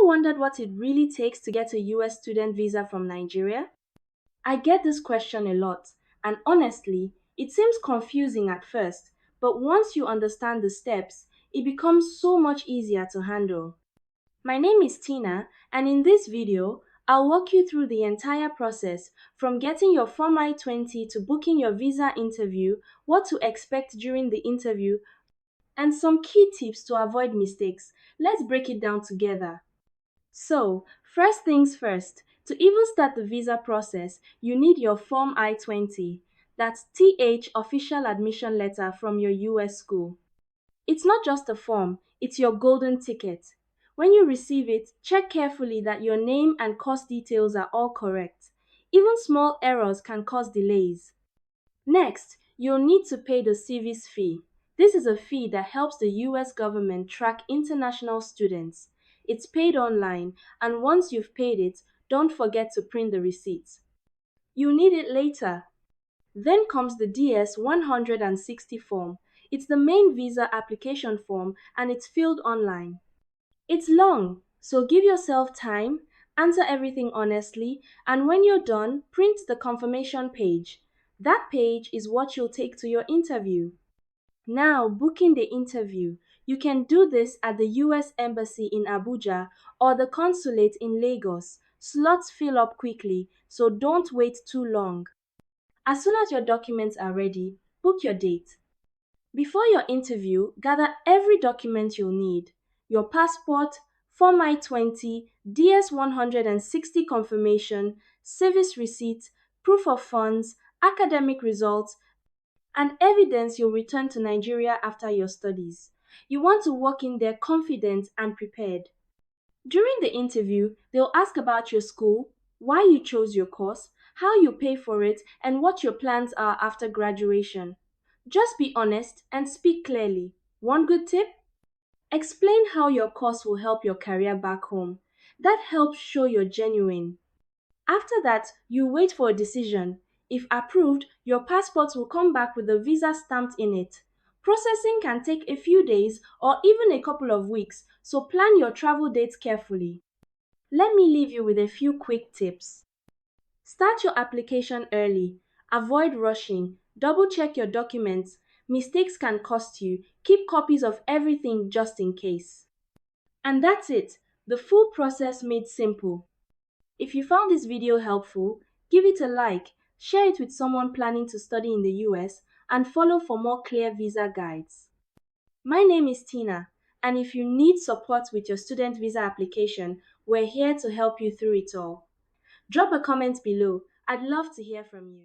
Ever wondered what it really takes to get a US student visa from Nigeria? I get this question a lot, and honestly, it seems confusing at first, but once you understand the steps, it becomes so much easier to handle. My name is Tina, and in this video, I'll walk you through the entire process from getting your Form I-20 to booking your visa interview, what to expect during the interview, and some key tips to avoid mistakes. Let's break it down together. So, first things first, to even start the visa process, you need your Form I-20. That's TH official admission letter from your US school. It's not just a form, it's your golden ticket. When you receive it, check carefully that your name and course details are all correct. Even small errors can cause delays. Next, you'll need to pay the service fee. This is a fee that helps the US government track international students. It's paid online, and once you've paid it, don't forget to print the receipt. You'll need it later. Then comes the DS 160 form. It's the main visa application form and it's filled online. It's long, so give yourself time, answer everything honestly, and when you're done, print the confirmation page. That page is what you'll take to your interview. Now, booking the interview. You can do this at the US Embassy in Abuja or the consulate in Lagos. Slots fill up quickly, so don't wait too long. As soon as your documents are ready, book your date. Before your interview, gather every document you'll need: your passport, Form I-20, DS 160 confirmation, service receipt, proof of funds, academic results, and evidence you'll return to Nigeria after your studies. You want to walk in there confident and prepared. During the interview, they'll ask about your school, why you chose your course, how you pay for it, and what your plans are after graduation. Just be honest and speak clearly. One good tip? Explain how your course will help your career back home. That helps show you're genuine. After that, you wait for a decision. If approved, your passport will come back with a visa stamped in it. Processing can take a few days or even a couple of weeks, so plan your travel dates carefully. Let me leave you with a few quick tips. Start your application early. Avoid rushing. Double check your documents. Mistakes can cost you. Keep copies of everything just in case. And that's it. The full process made simple. If you found this video helpful, give it a like, share it with someone planning to study in the US, and follow for more clear visa guides. My name is Tina, and if you need support with your student visa application, we're here to help you through it all. Drop a comment below. I'd love to hear from you.